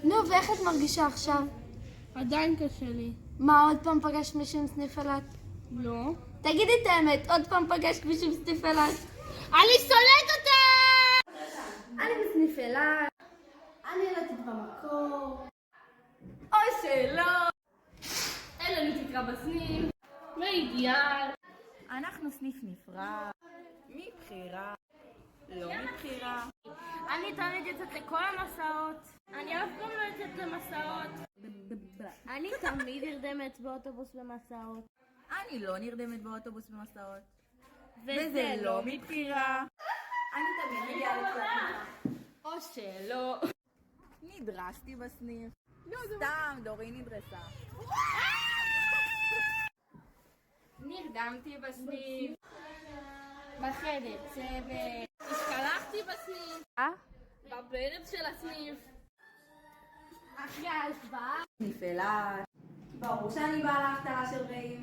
נו, ואיך את מרגישה עכשיו? עדיין קשה לי. מה, עוד פעם פגשת מישהו עם סניף אילת? לא. תגידי את האמת, עוד פעם פגשת מישהו עם סניף אילת? אני סולט אותה! אני בסניף אילת. אני ילדתית במקור. אוי שלא! אין לנו תקרה בסניף. ואידיאל. אנחנו סניף נפרד, מבחירה, לא מבחירה. אני תמיד יוצאת לכל המסעות. אני אף פעם לא יוצאת למסעות. אני תמיד נרדמת באוטובוס במסעות. אני לא נרדמת באוטובוס במסעות. וזה לא מבחירה. אני תמיד מגיעה לצלחה. או שלא. נדרסתי בסניף. סתם, דורי נדרסה. נרדמתי בסניף. בחדר צוות. השתלחתי בסניף. בברז של הסניף. אחרי ההשוואה. סניף אילת. ברור שאני באה להפתעה של ראי.